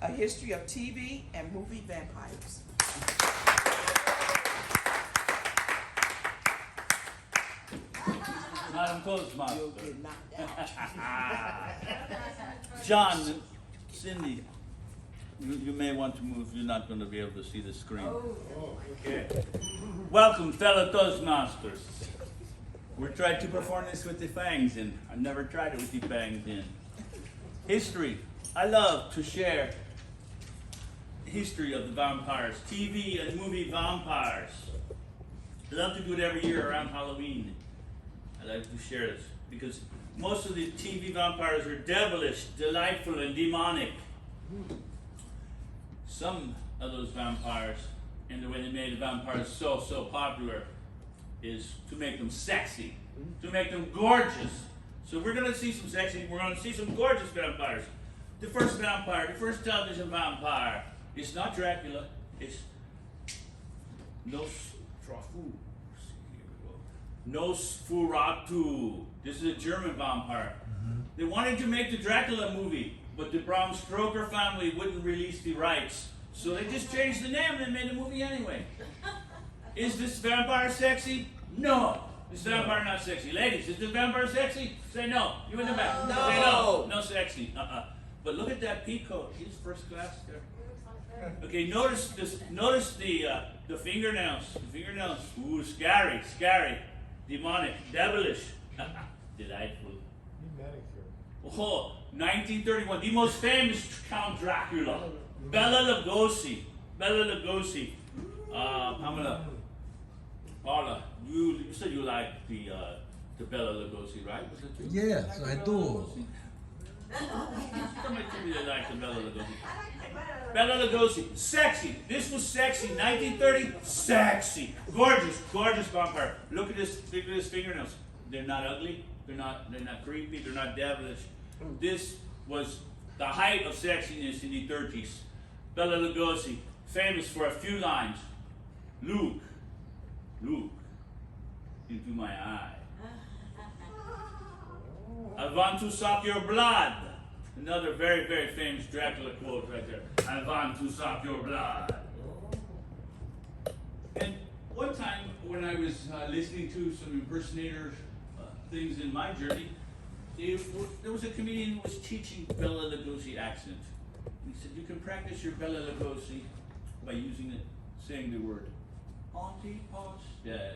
A History of TV and Movie Vampires. Madam ToastMaster. You'll get knocked out. John, Cindy, you may want to move. You're not going to be able to see the screen. Okay. Welcome, fellow Toastmasters. We're trying to perform this with the fangs in. I've never tried it with the fangs in. History. I love to share history of the vampires, TV and movie vampires. I love to do it every year around Halloween. I like to share this because most of the TV vampires are devilish, delightful, and demonic. Some of those vampires, and the way they made the vampires so popular, is to make them sexy, to make them gorgeous. So we're going to see some sexy, we're going to see some gorgeous vampires. The first vampire, the first television vampire, it's not Dracula, it's Nosfrotu. Nosfrotu. This is a German vampire. They wanted to make the Dracula movie, but the Bram Stoker family wouldn't release the rights. So they just changed the name and made the movie anyway. Is this vampire sexy? No. This vampire not sexy. Ladies, is this vampire sexy? Say no. You in the back. No. Say no. No sexy. But look at that peacoat. He's first class there. Okay, notice this. Notice the fingernails. The fingernails. Ooh, scary, scary, demonic, devilish, delightful. Oh, 1931. The most famous Count Dracula, Bela Lugosi. Bela Lugosi. Pamela, Paula, you said you liked the Bela Lugosi, right? Was it true? Yes, I do. Somebody told me they liked the Bela Lugosi. Bela Lugosi, sexy. This was sexy. 1930, sexy, gorgeous, gorgeous vampire. Look at his fingernails. They're not ugly. They're not creepy. They're not devilish. This was the height of sexiness in the 30s. Bela Lugosi, famous for a few lines. Look, into my eye. I want to suck your blood. Another very, very famous Dracula quote right there. I want to suck your blood. And one time when I was listening to some impersonator things in my journey, there was a comedian who was teaching Bela Lugosi accent. He said, you can practice your Bela Lugosi by using it, saying the word antipasto.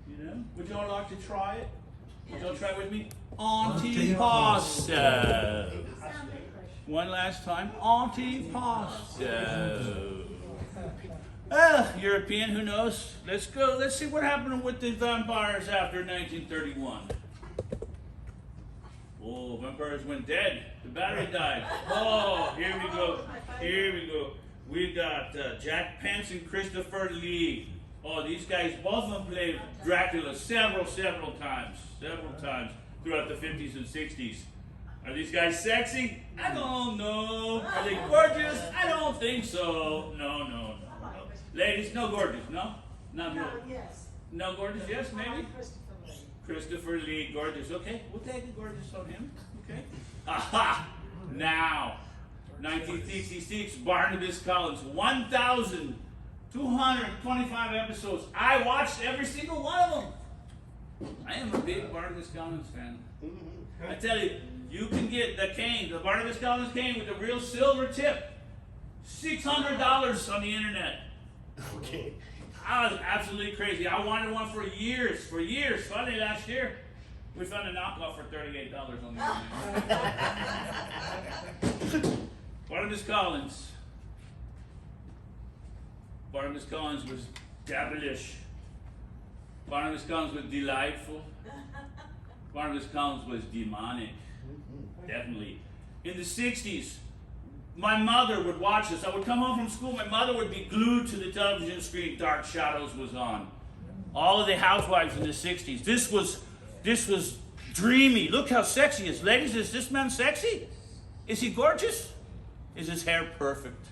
You know? Would y'all like to try it? Would y'all try it with me? Antipasto. One last time. Antipasto. European, who knows? Let's go. Let's see what happened with the vampires after 1931. Oh, vampires went dead. The battery died. Oh, here we go. Here we go. We got Jack Pence and Christopher Lee. Oh, these guys, both of them played Dracula several times throughout the 50s and 60s. Are these guys sexy? I don't know. Are they gorgeous? I don't think so. No. Ladies, no gorgeous, no? Not no. Yes. No gorgeous, yes, maybe? Christopher Lee, gorgeous. Okay, we'll take the gorgeous on him. Okay. Aha! Now, 1966, Barnabas Collins, 1,225 episodes. I watched every single one of them. I am a big Barnabas Collins fan. I tell you, you can get the cane, the Barnabas Collins cane with a real silver tip. $600 on the internet. Okay. I was absolutely crazy. I wanted one for years. Finally, last year, we found a knockoff for $38 on the internet. Barnabas Collins. Barnabas Collins was devilish. Barnabas Collins was delightful. Barnabas Collins was demonic. Definitely. In the 60s, my mother would watch this. I would come home from school, my mother would be glued to the television screen. Dark Shadows was on. All of the housewives in the 60s. This was dreamy. Look how sexy he is. Ladies, is this man sexy? Is he gorgeous? Is his hair perfect?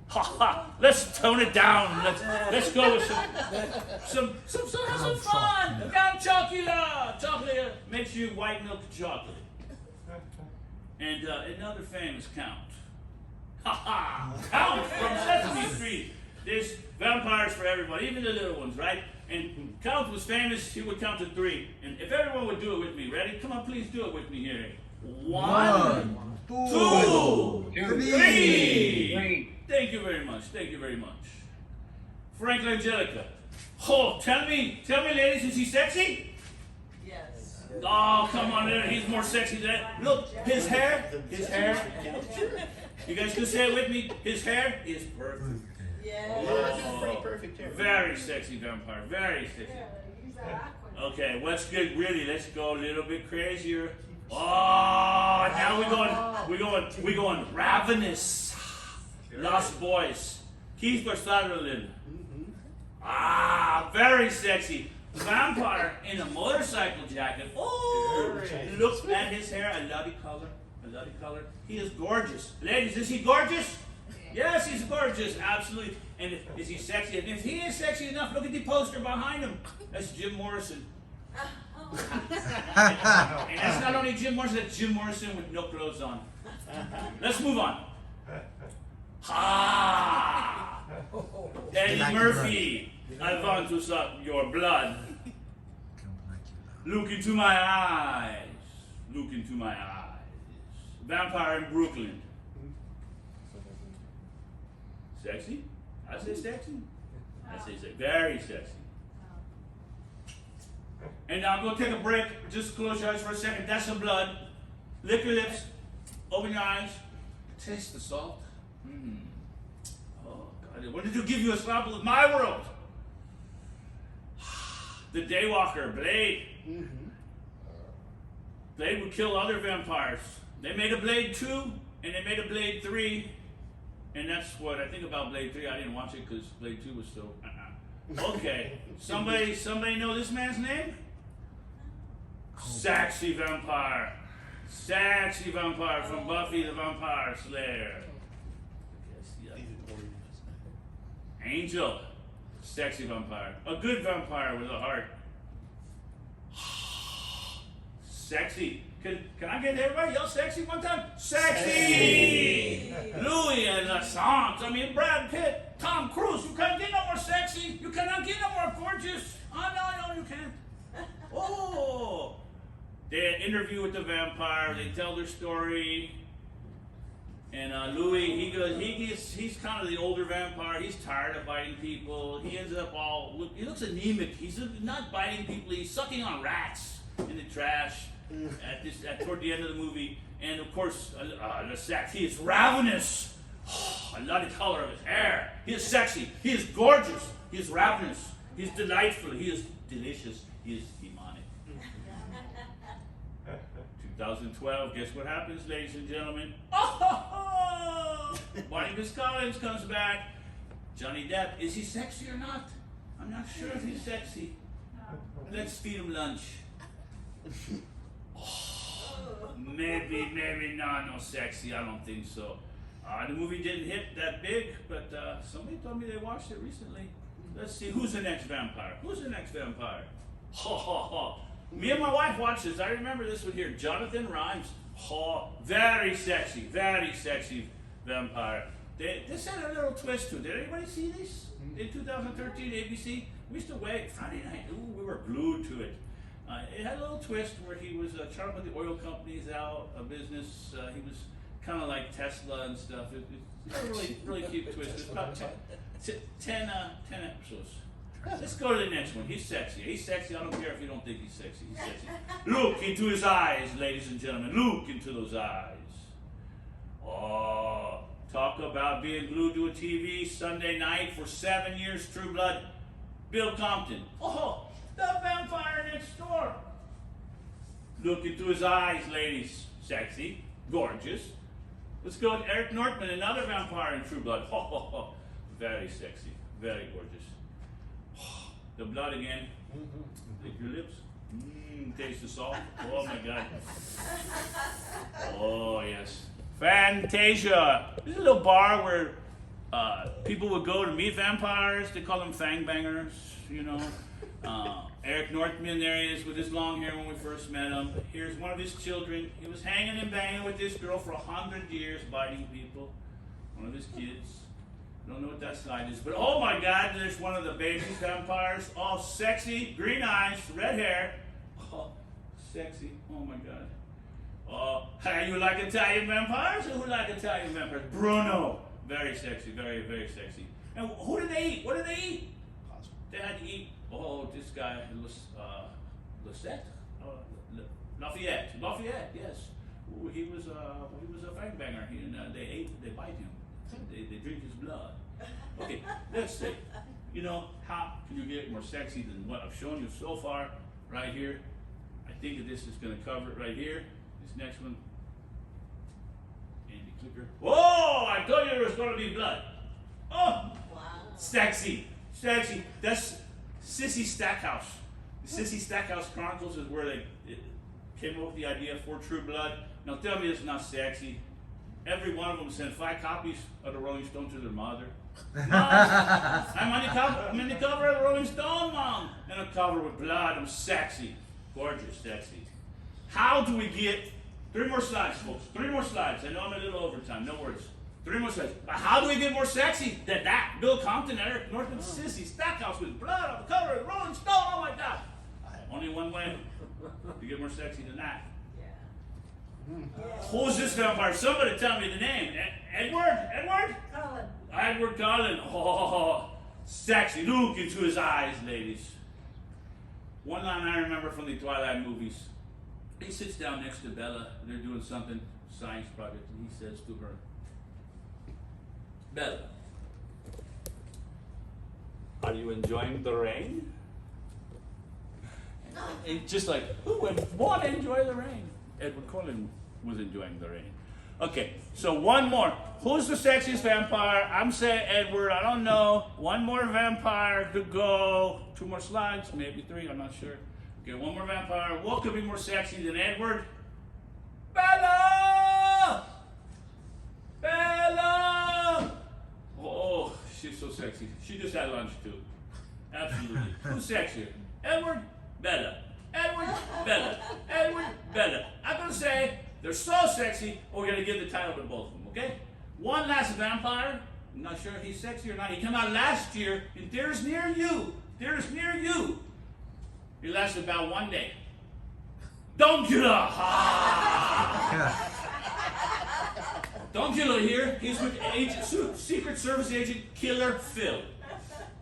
Ha ha! Let's tone it down. Let's go with some fun. Doncula. Chocolate makes you white milk chocolate. And another famous count. Ha ha! Count from Sesame Street. There's vampires for everyone, even the little ones, right? And Count was famous, he would count to 3. And if everyone would do it with me, ready? Come on, please do it with me here. 1, 2, 3. Thank you very much, thank you very much. Frank Angelica. Oh, tell me, ladies, is he sexy? Yes. Oh, come on, he's more sexy than that. Look, his hair. You guys can say it with me. His hair is perfect. Yes. Oh, Pretty perfect hair. very sexy vampire, very sexy. Okay, let's get really, let's go a little bit crazier. Oh, now we're going ravenous. Lost Boys. Kiefer Sutherland. Ah, very sexy. Vampire in a motorcycle jacket. Oh, look at his hair. I love the color. He is gorgeous. Ladies, is he gorgeous? Yes, he's gorgeous. Absolutely. And is he sexy? And if he is sexy enough, look at the poster behind him. That's Jim Morrison. And that's not only Jim Morrison, that's Jim Morrison with no clothes on. Let's move on. Ha! Eddie Murphy, I want to suck your blood. Look into my eyes. Look into my eyes. Vampire in Brooklyn. Sexy? I say sexy. I say sexy. Very sexy. And now I'm going to take a break. Just close your eyes for a second. That's some blood. Lick your lips. Open your eyes. Taste the salt. Oh, God. I wanted to give you a sample of my world. The Daywalker, Blade. Blade would kill other vampires. They made a Blade 2, and they made a Blade 3. And that's what I think about Blade 3. I didn't watch it because Blade 2 was so... Okay. Somebody know this man's name? Sexy vampire. Sexy vampire from Buffy the Vampire Slayer. Angel. Sexy vampire. A good vampire with a heart. Sexy. Can I get everybody yell sexy one time? Sexy! Louis and Lassance. I mean, Brad Pitt, Tom Cruise. You can't get no more sexy. You cannot get no more gorgeous. Oh, no, you can't. Oh! They interview with the vampire. They tell their story. And Louis, he's kind of the older vampire. He's tired of biting people. He ends up he looks anemic. He's not biting people. He's sucking on rats in the trash toward the end of the movie. And of course, Lestat, he is ravenous. I love the color of his hair. He is sexy. He is gorgeous. He is ravenous. He is delightful. He is delicious. He is demonic. 2012, guess what happens, ladies and gentlemen? Barnabas Collins comes back. Johnny Depp, is he sexy or not? I'm not sure if he's sexy. Let's feed him lunch. Maybe not, no sexy, I don't think so. The movie didn't hit that big, but somebody told me they watched it recently. Let's see, who's the next vampire? Who's the next vampire? Me and my wife watched this. I remember this one here. Jonathan Rhimes. Very sexy vampire. This had a little twist to it. Did anybody see this? In 2013, ABC? We used to wait Friday night. Ooh, we were glued to it. It had a little twist where he was trying to put the oil companies out of business. He was kind of like Tesla and stuff. It's a really cute twist. It's about 10 episodes. Let's go to the next one. He's sexy. I don't care if you don't think he's sexy. He's sexy. Look into his eyes, ladies and gentlemen. Look into those eyes. Oh, talk about being glued to a TV Sunday night for 7 years, True Blood. Bill Compton. Oh, the vampire next door. Look into his eyes, ladies. Sexy, gorgeous. Let's go with Eric Northman, another vampire in True Blood. Very sexy, very gorgeous. The blood again. Lick your lips. Taste the salt. Oh my God. Oh yes. Fantasia. This is a little bar where people would go to meet vampires. They call them fangbangers, you know. Eric Northman, there he is with his long hair when we first met him. Here's one of his children. He was hanging and banging with this girl for 100 years, biting people. One of his kids. I don't know what that side is, but oh my God, there's one of the baby vampires. All sexy, green eyes, red hair. Oh, sexy. Oh my God. Oh, hey, you like Italian vampires? Who like Italian vampires? Bruno. Very sexy, very, very sexy. And who did they eat? What did they eat? They had to eat. Oh, this guy, Lafayette, yes. Ooh, he was a fangbanger. They bite him. They drink his blood. Okay, let's see. You know, how can you get more sexy than what I've shown you so far? Right here. I think that this is going to cover it right here. This next one. And the clicker. Whoa! I told you there was going to be blood. Oh! Wow. Sexy. Sexy. That's Sissy Stackhouse. The Sissy Stackhouse Chronicles is where they came up with the idea for True Blood. Now tell me it's not sexy. Every one of them sent 5 copies of the Rolling Stone to their mother. Mom, I'm in the cover of the Rolling Stone, Mom. And a cover with blood. I'm sexy. Gorgeous, sexy. How do we get 3 more slides, folks? 3 more slides. I know I'm a little overtime. No worries. 3 more slides. But how do we get more sexy than that? Bill Compton, Eric Northman, Sissy Stackhouse with blood on the cover of the Rolling Stone. Oh my God. Only one way to get more sexy than that. Who's this vampire? Somebody tell me the name. Edward? Cullen. Edward Cullen. Oh, sexy. Look into his eyes, ladies. One line I remember from the Twilight movies. He sits down next to Bella. They're doing something, science project, and he says to her, Bella, are you enjoying the rain? And just like, who would want to enjoy the rain? Edward Cullen was enjoying the rain. Okay, so one more. Who's the sexiest vampire? I'm saying Edward, I don't know. One more vampire to go. 2 more slides, maybe 3, I'm not sure. Okay, one more vampire. What could be more sexy than Edward? Bella! Bella! Oh, she's so sexy. She just had lunch too. Absolutely. Who's sexier? Edward? Bella. Edward? Bella. Edward? Bella. I'm going to say they're so sexy, we're going to give the title to both of them, okay? One last vampire. I'm not sure if he's sexy or not. He came out last year in theaters near you. Theaters near you. He lasted about 1 day. Doncula! Doncula here. He's with Secret Service agent Killer Phil.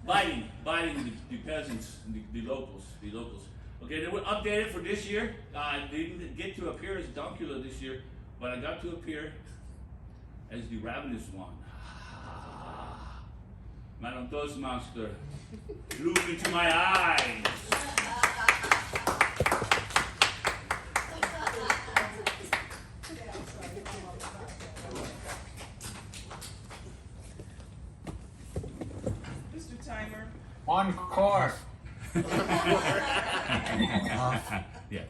Biting the peasants, the locals. Okay, they were updated for this year. I didn't get to appear as Doncula this year, but I got to appear as the Ravenous One. Madam ToastMaster, look into my eyes. Mr. Timer. On course. Yeah.